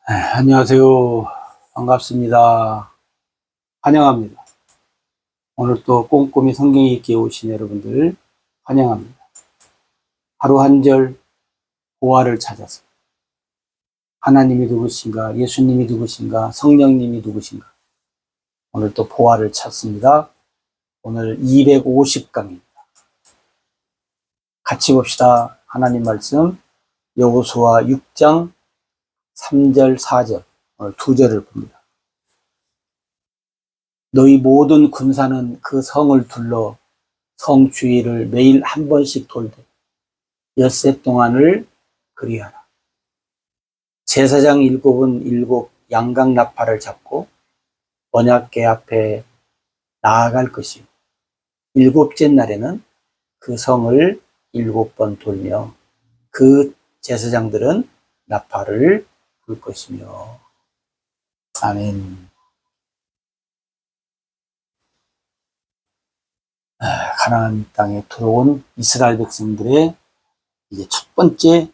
안녕하세요. 반갑습니다. 환영합니다. 오늘 또 꼼꼼히 성경 읽기에 오신 여러분들 환영합니다. 하루 한 절 보화를 찾아서 하나님이 누구신가, 예수님이 누구신가, 성령님이 누구신가. 오늘 또 보화를 찾습니다. 오늘 250강입니다. 같이 봅시다. 하나님 말씀 여호수아 6장 3절 4절 오늘 두 절을 봅니다. 너희 모든 군사는 그 성을 둘러 성 주위를 매일 한 번씩 돌되 엿새 동안을 그리하라. 제사장 7은 7 양각 나팔을 잡고 언약궤 앞에 나아갈 것이요 7째 날에는 그 성을 7번 돌며 그 제사장들은 나팔을 불 것이며. 아멘. 가나안 땅에 들어온 이스라엘 백성들의 이제 첫 번째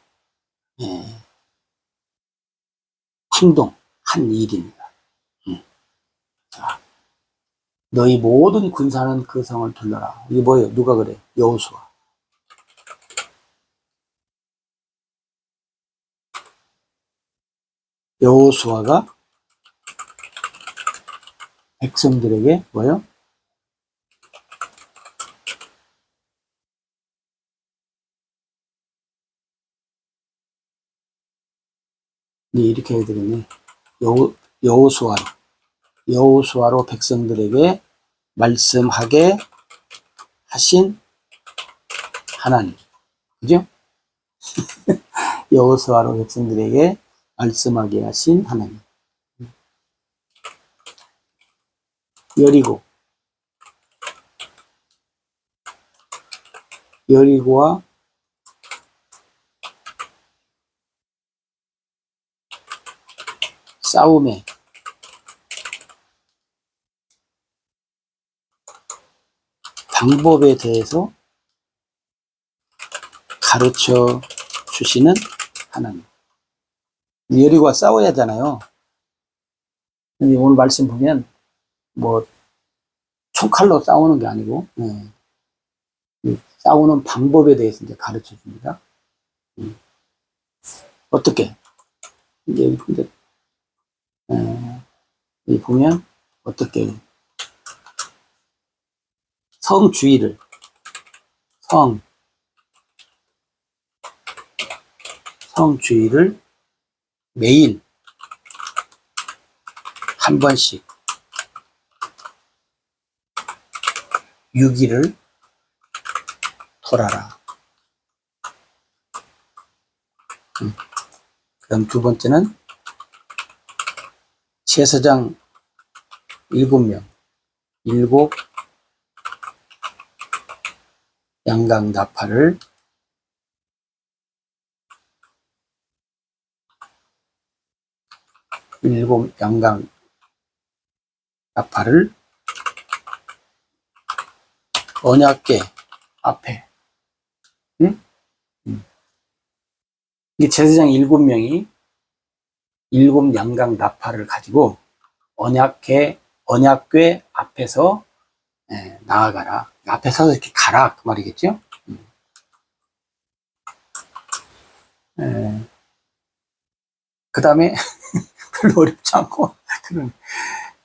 행동, 한 일입니다. 자, 너희 모든 군사는 그 성을 둘러라. 이게 뭐예요? 누가 그래? 여호수아. 여호수아가 백성들에게 뭐예요? 네, 이렇게 해야 되겠네. 여호수아로 백성들에게 말씀하게 하신 하나님. 그죠? 여호수아로 백성들에게 말씀하게 하신 하나님. 여리고와 싸움의 방법에 대해서 가르쳐 주시는 하나님. 여리고와 싸워야 하잖아요. 근데 오늘 말씀 보면 뭐 총칼로 싸우는 게 아니고 싸우는 방법에 대해서 이제 가르쳐 줍니다. 어떻게? 이제 여기 보면 어떻게 성 주위를 성 주위를 매일 한 번씩 6일을 돌아라. 그다음 두 번째는 제사장 7명 7 양각 나팔을 양각 나팔을 언약궤 앞에 이 제사장 7명이 7 양각 나팔을 가지고 언약궤 앞에서 나아가라. 앞에 서서 이렇게 가라 그 말이겠죠. 그 다음에 별로 어렵지 않고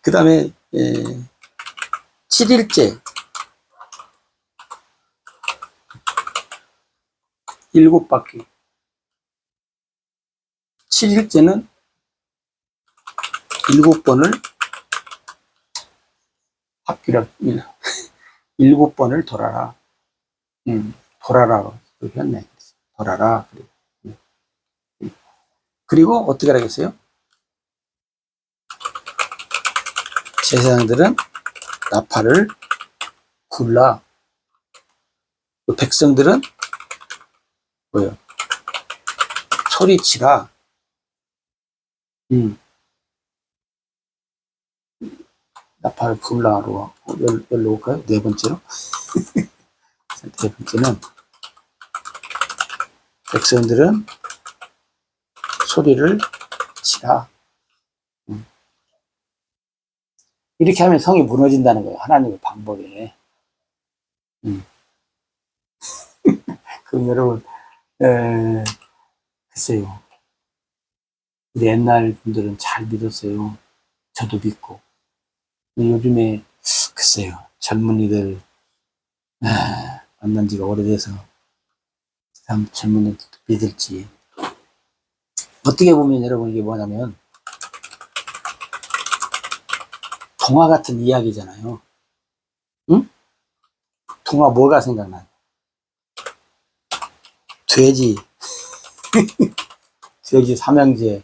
그 다음에 7일째 7바퀴 7일째는 7번을 바퀴를 7번을 돌아라. 돌아라 그렇게 했네. 돌아라. 그리고 어떻게 하겠어요? 제사장들은 나팔을 불라. 백성들은 뭐예요? 소리치라. 나팔을 불라로 열로 올까요? 네 번째로. 네 번째는 백성들은 소리를 치라. 이렇게 하면 성이 무너진다는 거예요. 하나님의 방법에. 그럼 여러분, 글쎄요. 우리 옛날 분들은 잘 믿었어요. 저도 믿고. 요즘에, 글쎄요. 젊은이들, 만난 지가 오래돼서, 참 젊은이들도 믿을지. 어떻게 보면 여러분 이게 뭐냐면, 동화 같은 이야기잖아요. 응? 동화 뭐가 생각나요? 돼지, 돼지 삼형제가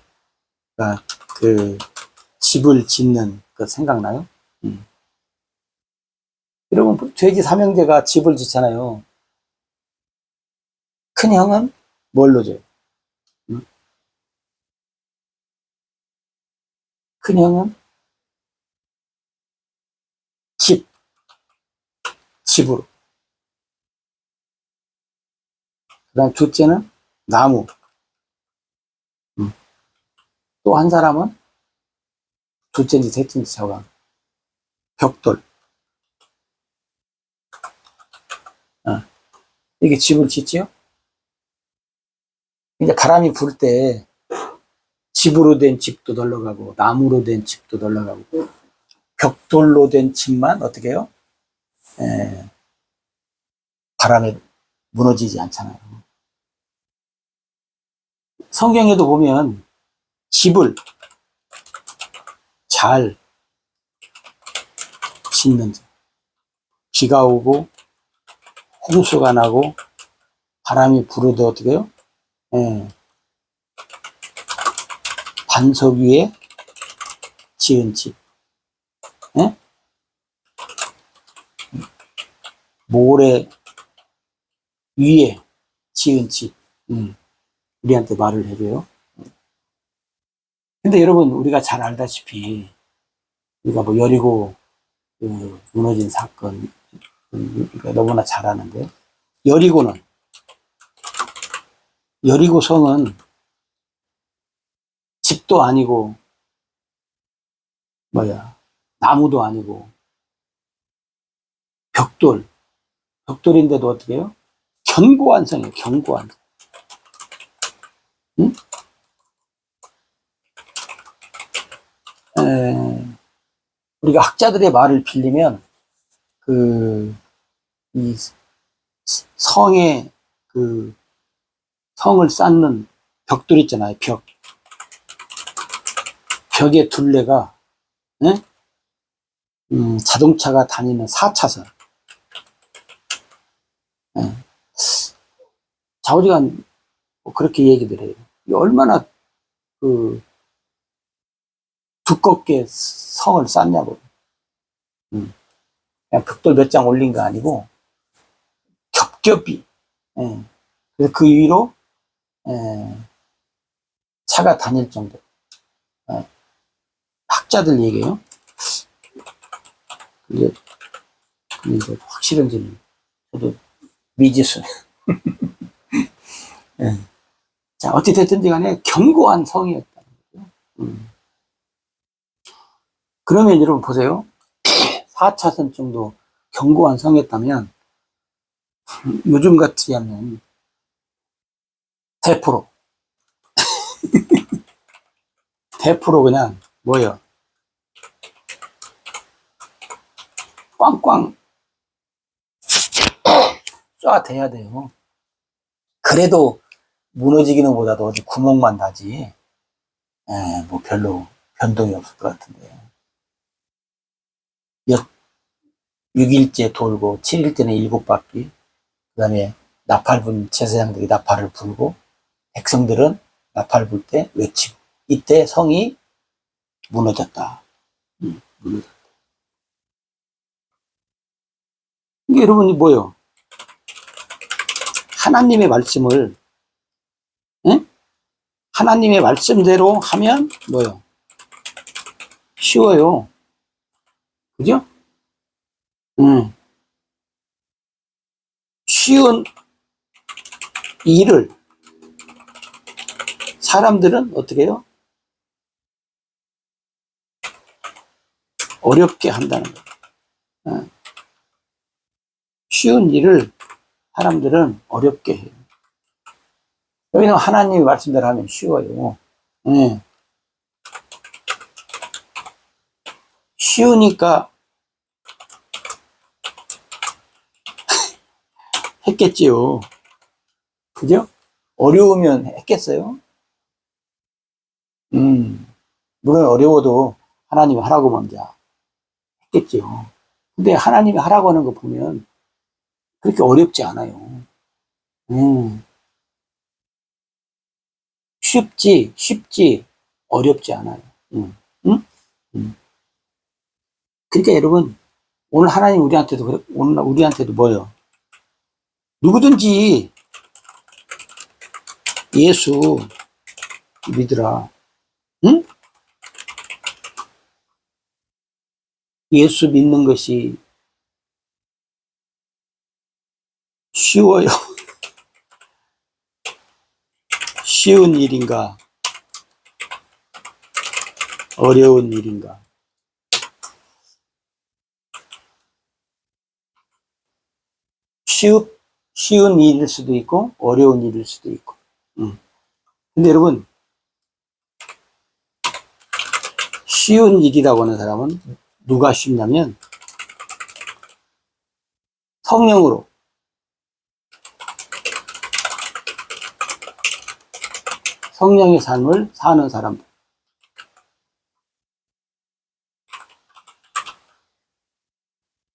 그 집을 짓는 거 생각나요? 여러분, 돼지 삼형제가 집을 짓잖아요. 큰 형은 뭘로 줘요? 큰 형은 집, 집으로. 그 다음 둘째는 나무. 또 한 사람은 둘째인지 셋째인지 저가 벽돌. 어. 이게 집을 짓지요? 이제 바람이 불 때 집으로 된 집도 널러가고 나무로 된 집도 널러가고 벽돌로 된 집만 어떻게 해요? 에, 바람에 무너지지 않잖아요. 성경에도 보면 집을 잘 짓는 자. 비가 오고 홍수가 나고 바람이 불어도 어떻게 해요? 에, 반석 위에 지은 집. 에? 모래 위에 지은 집. 우리한테 말을 해줘요. 근데 여러분, 우리가 잘 알다시피, 우리가 뭐 여리고 무너진 사건, 우리가 너무나 잘 아는데, 여리고는, 여리고 성은 집도 아니고, 나무도 아니고, 벽돌, 벽돌인데도 어떻게 해요? 견고한 성이에요, 견고한. 응? 우리가 학자들의 말을 빌리면, 이 성의 성을 쌓는 벽돌 있잖아요, 벽. 벽의 둘레가, 예? 자동차가 다니는 4차선. 예. 좌우지간 그렇게 얘기들 해요. 얼마나 두껍게 성을 쌓냐고. 그냥 벽돌 몇 장 올린 거 아니고, 겹겹이. 예. 그래서 그 위로, 예, 차가 다닐 정도. 예. 학자들 얘기예요. 근데 이제 확실한지는 저도 미지수. 예. 자, 어찌됐든지 간에 견고한 성이었다. 그러면 여러분 보세요. 4차선 정도 견고한 성이었다면, 요즘 같이 하면 대포로, 대포로 그냥, 꽝꽝 쏴대야 돼요. 그래도 무너지기는 보다도 어디 구멍만 나지, 뭐 별로 변동이 없을 것 같은데. 6일째 돌고 7일째는 7바퀴, 그 다음에 나팔 분 제사장들이 나팔을 불고 백성들은 나팔 불 때 외치고, 이때 성이 무너졌다. 무너졌다. 이게 여러분이 뭐예요? 하나님의 말씀을, 응? 하나님의 말씀대로 하면 쉬워요. 그죠? 쉬운 일을 사람들은 어떻게 해요? 어렵게 한다는 거예요. 쉬운 일을 사람들은 어렵게 해요. 여기는 하나님의 말씀대로 하면 쉬워요. 네. 쉬우니까 했겠지요. 그죠? 어려우면 했겠어요? 물론 어려워도 하나님이 하라고 먼저 했겠죠. 근데 하나님이 하라고 하는 거 보면 그렇게 어렵지 않아요. 쉽지, 어렵지 않아요. 응? 그러니까 여러분, 오늘 하나님 오늘 우리한테도 뭐예요? 누구든지 예수 믿으라. 응? 예수 믿는 것이 쉬워요? 쉬운 일인가? 어려운 일인가? 쉬운 일일 수도 있고, 어려운 일일 수도 있고. 근데 여러분, 쉬운 일이라고 하는 사람은 누가 쉽냐면, 성령으로, 성령의 삶을 사는 사람들.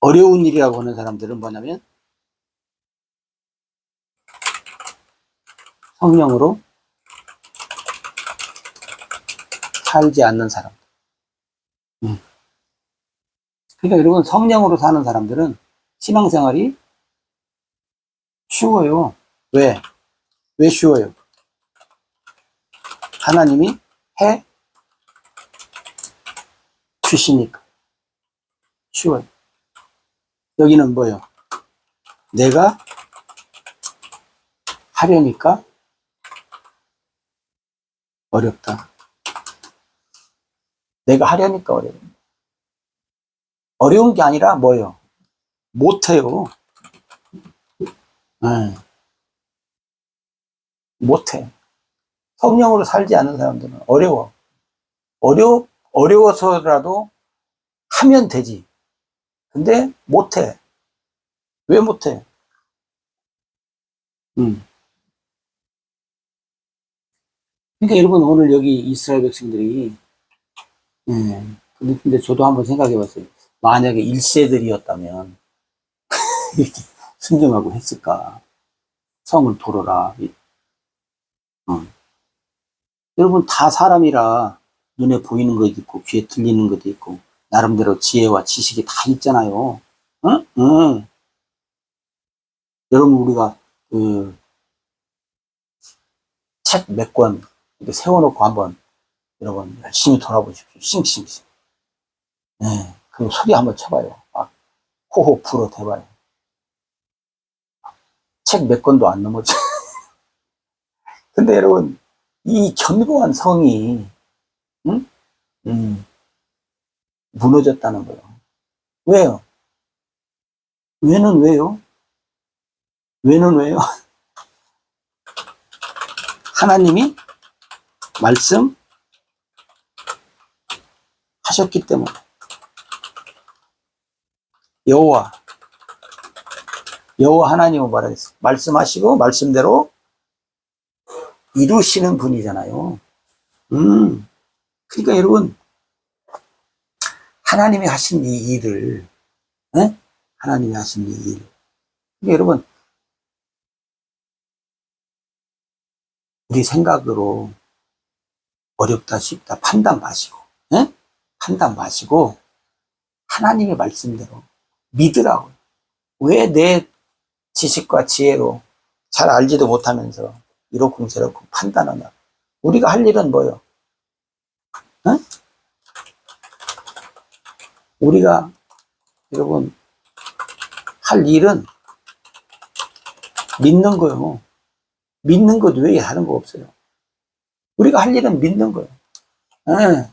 어려운 일이라고 하는 사람들은 뭐냐면, 성령으로 살지 않는 사람. 그러니까 여러분, 성령으로 사는 사람들은 신앙생활이 쉬워요. 왜? 왜 쉬워요? 하나님이 해 주시니까 쉬워요. 여기는 뭐예요? 내가 하려니까 어렵다. 내가 하려니까 어려워. 어려운 게 아니라 뭐예요? 못해요. 네. 못해. 성령으로 살지 않는 사람들은 어려워서라도 하면 되지. 근데 못해. 왜 못해? 그러니까 여러분, 오늘 여기 이스라엘 백성들이, 근데 저도 한번 생각해 봤어요. 만약에 1세들이었다면, 이렇게 순종하고 했을까? 성을 돌어라. 여러분, 다 사람이라 눈에 보이는 것도 있고, 귀에 들리는 것도 있고, 나름대로 지혜와 지식이 다 있잖아요. 응? 응. 여러분, 우리가, 책 몇 권, 이렇게 세워놓고 한번, 여러분, 열심히 돌아보십시오. 싱싱싱. 네. 그리고 소리 한번 쳐봐요. 호호 불어 대봐요. 책 몇 권도 안 넘어져. 근데 여러분, 이 견고한 성이, 응? 무너졌다는 거예요. 왜요? 왜는 왜요? 왜는 왜요? 하나님이 말씀하셨기 때문에. 여호와 하나님은 말하겠어요. 말씀하시고 말씀대로 이루시는 분이잖아요. 그러니까 여러분, 하나님이 하신 이 일을, 네? 하나님이 하신 이 일. 그러니까 여러분, 우리 생각으로 어렵다 쉽다 판단 마시고, 네? 판단 마시고 하나님의 말씀대로 믿으라고요. 왜 내 지식과 지혜로 잘 알지도 못하면서 이렇고 저렇고 판단하냐. 우리가 할 일은 뭐예요? 네? 우리가 여러분 할 일은 믿는 거예요. 믿는 것 외에 하는 거 없어요. 우리가 할 일은 믿는 거예요. 네.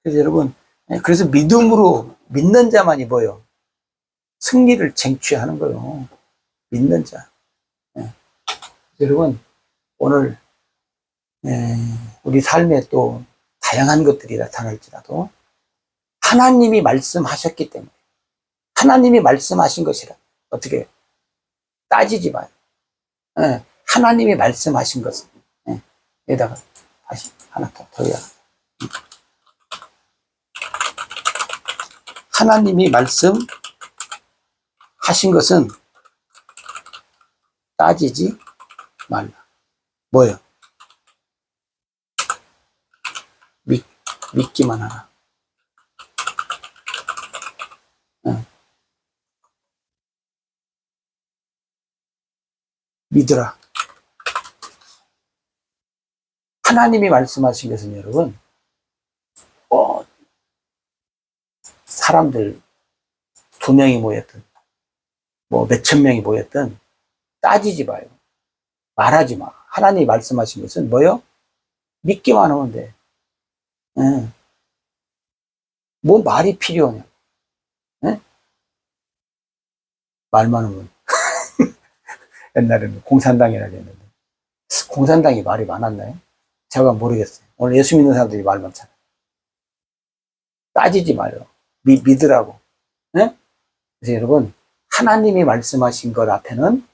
그래서 여러분, 그래서 믿음으로 믿는 자만이 뭐요? 승리를 쟁취하는 거요. 믿는 자. 여러분, 오늘 우리 삶에 또 다양한 것들이 나타날지라도 하나님이 말씀하셨기 때문에, 하나님이 말씀하신 것이라 어떻게 따지지 마요. 하나님이 말씀하신 것은 여기다가 다시 하나 더 해야. 하나님이 말씀하신 것은 따지지 말라. 뭐예요? 믿기만 하라. 믿으라. 하나님이 말씀하신 것은 여러분, 사람들 2명이 모였든, 뭐 몇천 명이 모였든, 따지지 마요. 말하지 마. 하나님이 말씀하신 것은 뭐요? 믿기만 하면 돼. 뭐 말이 필요하냐? 말만 하면. 옛날에는 공산당이라고 했는데, 공산당이 말이 많았나요? 제가 모르겠어요. 오늘 예수 믿는 사람들이 말 많잖아요. 따지지 마요. 믿으라고. 네? 그래서 여러분, 하나님이 말씀하신 것 앞에는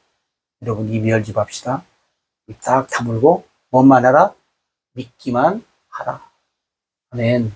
여러분 입 열지 맙시다. 입 딱 다물고 뭐만 하라? 믿기만 하라. 아멘.